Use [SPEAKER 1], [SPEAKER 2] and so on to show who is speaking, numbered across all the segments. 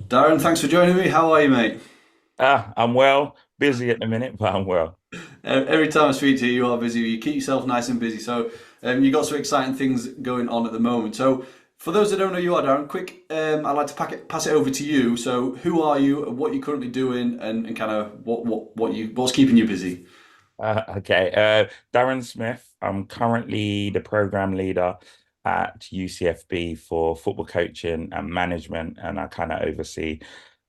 [SPEAKER 1] Darren, thanks for joining me. How are you, mate?
[SPEAKER 2] I'm well, busy at the minute, but I'm well.
[SPEAKER 1] Every time I speak to you, you are busy. You keep yourself nice and busy. So, you got some exciting things going on at the moment. So, for those that don't know who you are, Darren, quick, I'd like to pass it over to you. So, who are you? What you're currently doing, and kind of what's keeping you busy?
[SPEAKER 2] Okay, Darren Smith. I'm currently the program leader at UCFB for football coaching and management, and I kind of oversee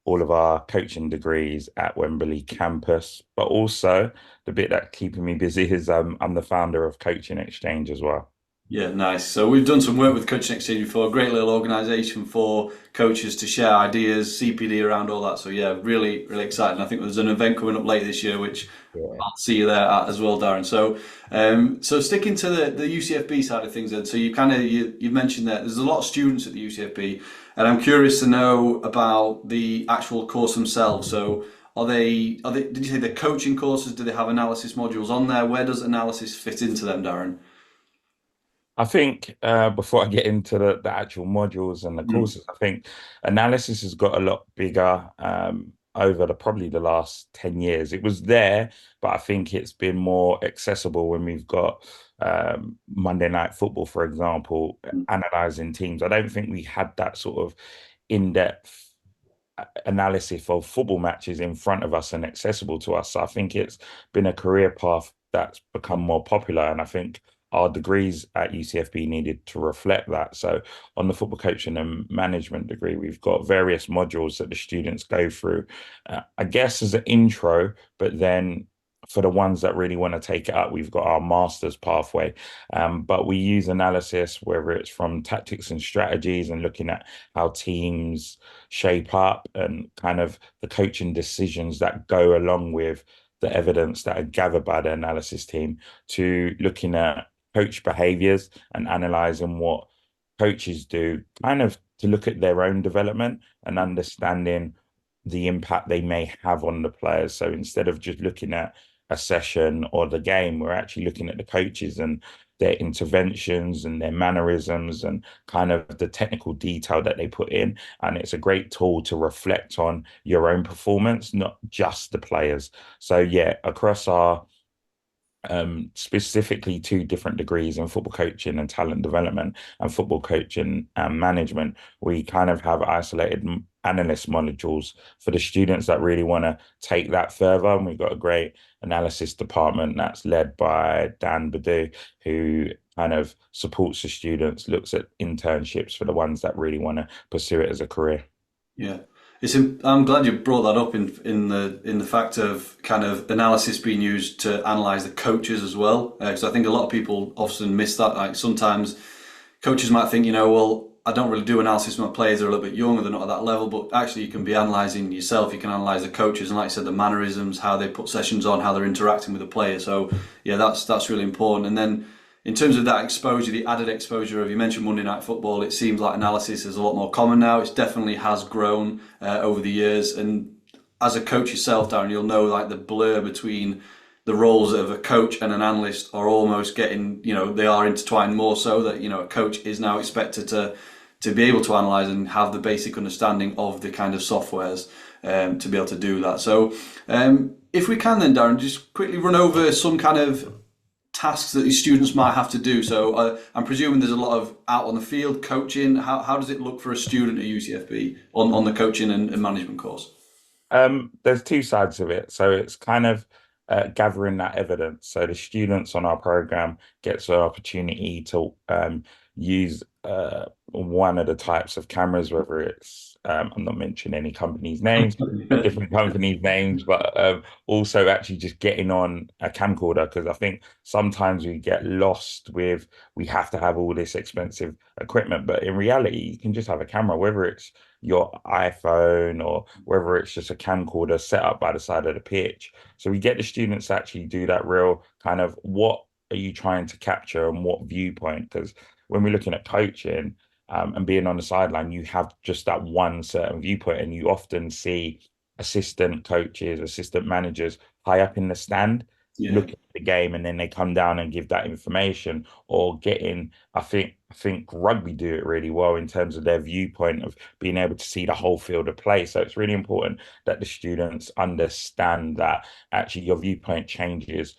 [SPEAKER 2] all of our coaching degrees at Wembley Campus. But also, the bit that keeping me busy is I'm the founder of Coaching Exchange as well.
[SPEAKER 1] Yeah, nice. So we've done some work with Coaching Exchange before. A great little organisation for coaches to share ideas, CPD around all that. So yeah, really, really exciting. I think there's an event coming up later this year, which
[SPEAKER 2] Yeah.
[SPEAKER 1] I'll see you there at as well, Darren. So, so sticking to the UCFB side of things, then. So you mentioned that there's a lot of students at the UCFB, and I'm curious to know about the actual course themselves. So. Did you say they're coaching courses? Do they have analysis modules on there? Where does analysis fit into them, Darren?
[SPEAKER 2] I think before I get into the actual modules and the
[SPEAKER 1] Mm.
[SPEAKER 2] courses, I think analysis has got a lot bigger over probably the last 10 years. It was there, but I think it's been more accessible when we've got Monday Night Football, for example, analyzing teams. I don't think we had that sort of in-depth analysis of football matches in front of us and accessible to us. So I think it's been a career path that's become more popular. And I think our degrees at UCFB needed to reflect that. So on the football coaching and management degree, we've got various modules that the students go through, I guess as an intro, but then for the ones that really want to take it up, we've got our master's pathway. But we use analysis, whether it's from tactics and strategies and looking at how teams shape up and kind of the coaching decisions that go along with the evidence that are gathered by the analysis team, to looking at coach behaviors and analyzing what coaches do, kind of to look at their own development and understanding the impact they may have on the players. So instead of just looking at a session or the game, we're actually looking at the coaches and their interventions and their mannerisms and kind of the technical detail that they put in. And it's a great tool to reflect on your own performance, not just the players. So yeah, across our specifically two different degrees in football coaching and talent development and football coaching and management, we kind of have isolated analyst modules for the students that really want to take that further. And we've got a great analysis department that's led by Dan Badu, who kind of supports the students, looks at internships for the ones that really want to pursue it as a career.
[SPEAKER 1] Yeah, I'm glad you brought that up in the fact of kind of analysis being used to analyze the coaches as well, because I think a lot of people often miss that. Like sometimes coaches might think, well, I don't really do analysis when my players are a little bit younger, they're not at that level, but actually you can be analysing yourself, you can analyse the coaches, and like I said, the mannerisms, how they put sessions on, how they're interacting with the player. So yeah, that's really important. And then in terms of that exposure, the added exposure of, you mentioned Monday Night Football, it seems like analysis is a lot more common now. It definitely has grown over the years. And as a coach yourself, Darren, you'll know like the blur between the roles of a coach and an analyst are almost getting, they are intertwined more so that, a coach is now expected to be able to analyze and have the basic understanding of the kind of softwares to be able to do that. So if we can then, Darren, just quickly run over some kind of tasks that these students might have to do. So I'm presuming there's a lot of out on the field coaching. How does it look for a student at UCFB on the coaching and management course?
[SPEAKER 2] There's two sides of it. So it's kind of gathering that evidence. So the students on our program gets an opportunity to use one of the types of cameras, whether it's I'm not mentioning any companies' names, different companies' names, but also actually just getting on a camcorder, because I think sometimes we get lost with we have to have all this expensive equipment, but in reality, you can just have a camera, whether it's your iPhone or whether it's just a camcorder set up by the side of the pitch. So we get the students to actually do that real kind of what are you trying to capture and what viewpoint? Because when we're looking at coaching and being on the sideline, you have just that one certain viewpoint, and you often see assistant coaches, assistant managers high up in the stand
[SPEAKER 1] Yeah.
[SPEAKER 2] looking at the game, and then they come down and give that information or getting, I think I think rugby do it really well in terms of their viewpoint of being able to see the whole field of play. So it's really important that the students understand that actually your viewpoint changes.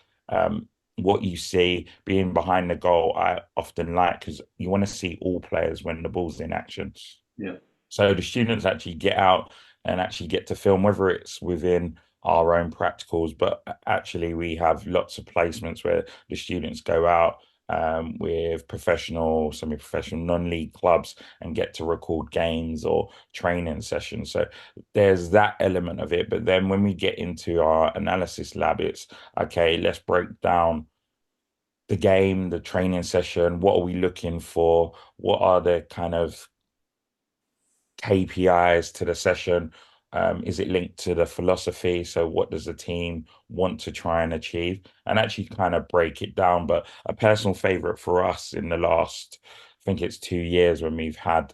[SPEAKER 2] What you see being behind the goal, I often like because you want to see all players when the ball's in action.
[SPEAKER 1] Yeah.
[SPEAKER 2] So the students actually get out and actually get to film, whether it's within our own practicals, but actually we have lots of placements where the students go out with professional, semi-professional, non-league clubs and get to record games or training sessions. So there's that element of it. But then when we get into our analysis lab, it's okay, let's break down the game, the training session. What are we looking for? What are the kind of KPIs to the session? Is it linked to the philosophy? So what does the team want to try and achieve? And actually kind of break it down. But a personal favorite for us in the last, I think it's 2 years when we've had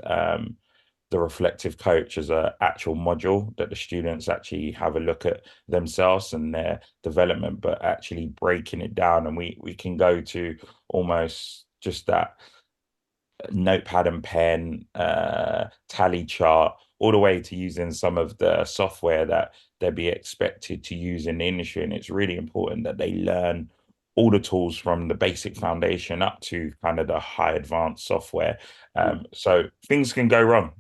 [SPEAKER 2] the reflective coach as a actual module that the students actually have a look at themselves and their development, but actually breaking it down. And we can go to almost just that notepad and pen, tally chart, all the way to using some of the software that they'd be expected to use in the industry. And it's really important that they learn all the tools from the basic foundation up to kind of the high advanced software. So things can go wrong.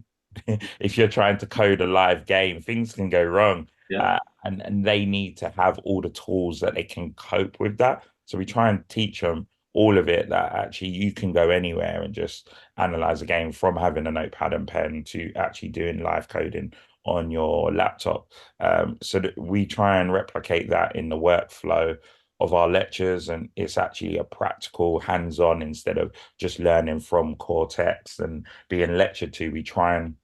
[SPEAKER 2] If you're trying to code a live game, things can go wrong.
[SPEAKER 1] Yeah.
[SPEAKER 2] And they need to have all the tools that they can cope with that. So we try and teach them all of it that actually you can go anywhere and just analyze a game from having a notepad and pen to actually doing live coding on your laptop. So that we try and replicate that in the workflow of our lectures, and it's actually a practical hands-on instead of just learning from core text and being lectured to. We try and,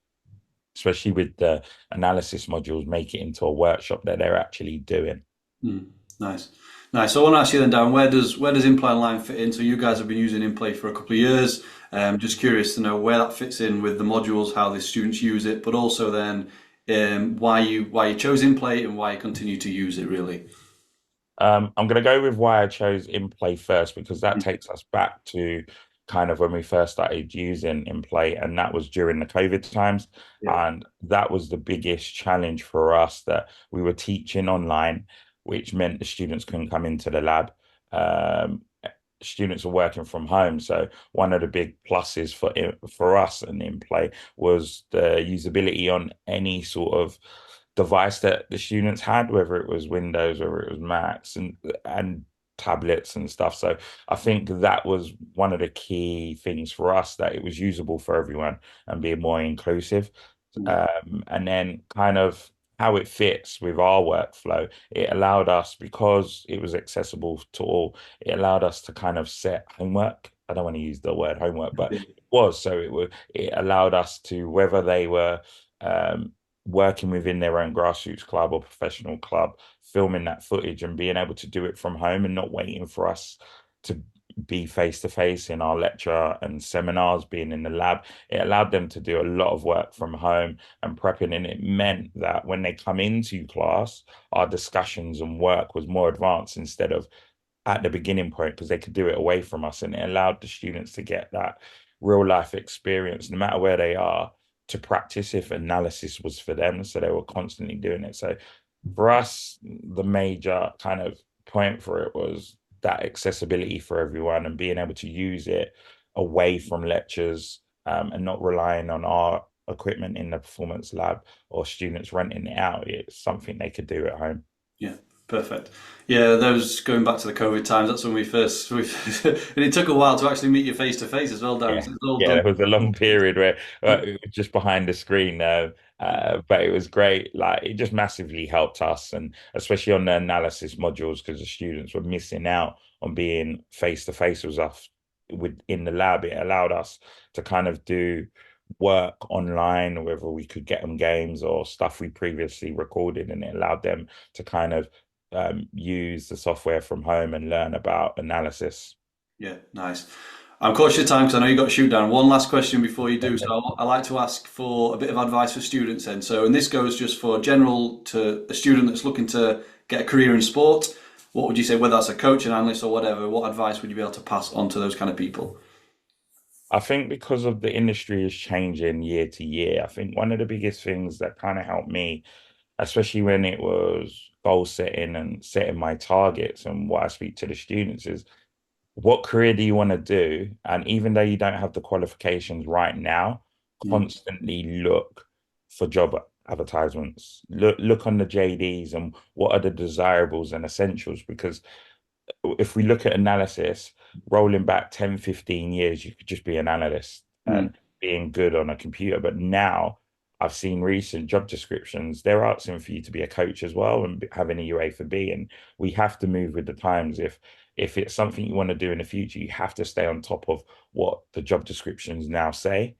[SPEAKER 2] especially with the analysis modules, make it into a workshop that they're actually doing.
[SPEAKER 1] Mm, nice. Nice. So I want to ask you then, Darren, where does in-play online fit in? So you guys have been using in-play for a couple of years. Just curious to know where that fits in with the modules, how the students use it, but also then why you chose in-play and why you continue to use it really.
[SPEAKER 2] I'm going to go with why I chose in play first because that
[SPEAKER 1] Mm,
[SPEAKER 2] takes us back to kind of when we first started using in play, and that was during the COVID times.
[SPEAKER 1] yeah.
[SPEAKER 2] And that was the biggest challenge for us that we were teaching online, which meant the students couldn't come into the lab. Um, Students were working from home. So one of the big pluses for us and in play was the usability on any sort of device that the students had, whether it was Windows, whether it was Macs and tablets and stuff. So I think that was one of the key things for us, that it was usable for everyone and being more inclusive.
[SPEAKER 1] Mm,
[SPEAKER 2] And then kind of how it fits with our workflow, it allowed us, because it was accessible to all, it allowed us to kind of set homework. I don't want to use the word homework, but
[SPEAKER 1] yeah.
[SPEAKER 2] it was. So it allowed us to, whether they were um, working within their own grassroots club or professional club, filming that footage and being able to do it from home and not waiting for us to be face to face in our lecture and seminars, being in the lab. It allowed them to do a lot of work from home and prepping. And it meant that when they come into class, our discussions and work was more advanced instead of at the beginning point, because they could do it away from us. And it allowed the students to get that real life experience, no matter where they are, to practice if analysis was for them. So they were constantly doing it. So for us, the major kind of point for it was that accessibility for everyone and being able to use it away from lectures, and not relying on our equipment in the performance lab or students renting it out. It's something they could do at home.
[SPEAKER 1] Yeah, perfect. Yeah, those going back to the COVID times, that's when and it took a while to actually meet you face to face as well, Darren.
[SPEAKER 2] Yeah,
[SPEAKER 1] So it's all
[SPEAKER 2] yeah,
[SPEAKER 1] done.
[SPEAKER 2] there was a long period where it was just behind the screen now, but it was great. Like it just massively helped us, and especially on the analysis modules, because the students were missing out on being face to face with us within the lab. It allowed us to kind of do work online, whether we could get them games or stuff we previously recorded, and it allowed them to kind of use the software from home and learn about analysis.
[SPEAKER 1] Yeah, nice. I'm cautious of time because I know you got to shoot down. One last question before you do. So I like to ask for a bit of advice for students then. So, and this goes just for general to a student that's looking to get a career in sport. What would you say, whether that's a coach, an analyst, or whatever? What advice would you be able to pass on to those kind of people?
[SPEAKER 2] I think because of the industry is changing year to year, I think one of the biggest things that kind of helped me, especially when it was goal setting and setting my targets and what I speak to the students is what career do you want to do? And even though you don't have the qualifications right now,
[SPEAKER 1] Mm,
[SPEAKER 2] constantly look for job advertisements. Look on the JDs and what are the desirables and essentials because if we look at analysis, rolling back 10, 15 years, you could just be an analyst
[SPEAKER 1] mm,
[SPEAKER 2] and being good on a computer. But now I've seen recent job descriptions, they're asking for you to be a coach as well and having a UA for B. And we have to move with the times. If it's something you want to do in the future, you have to stay on top of what the job descriptions now say.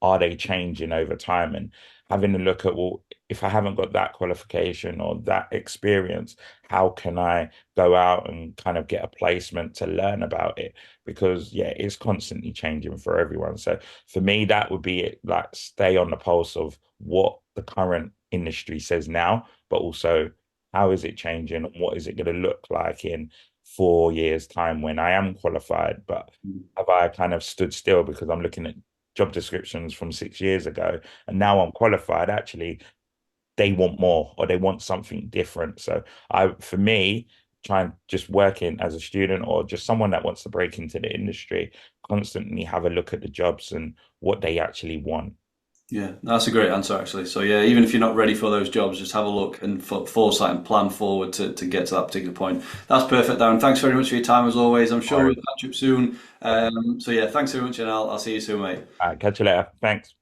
[SPEAKER 2] Are they changing over time? And having a look at, well, if I haven't got that qualification or that experience, how can I go out and kind of get a placement to learn about it? Because yeah, it's constantly changing for everyone. So for me, that would be it, like stay on the pulse of what the current industry says now, but also how is it changing and what is it going to look like in 4 years' time when I am qualified? But
[SPEAKER 1] mm.
[SPEAKER 2] have I kind of stood still because I'm looking at job descriptions from 6 years ago and now I'm qualified? Actually, they want more or they want something different. So for me, trying just working as a student or just someone that wants to break into the industry, constantly have a look at the jobs and what they actually want.
[SPEAKER 1] Yeah, that's a great answer actually. So yeah, even if you're not ready for those jobs, just have a look and foresight and plan forward to get to that particular point. That's perfect, Darren. Thanks very much for your time as always. I'm sure
[SPEAKER 2] All
[SPEAKER 1] we'll catch up soon. So yeah, thanks very much, and I'll see you soon, mate.
[SPEAKER 2] right, catch you later. Thanks.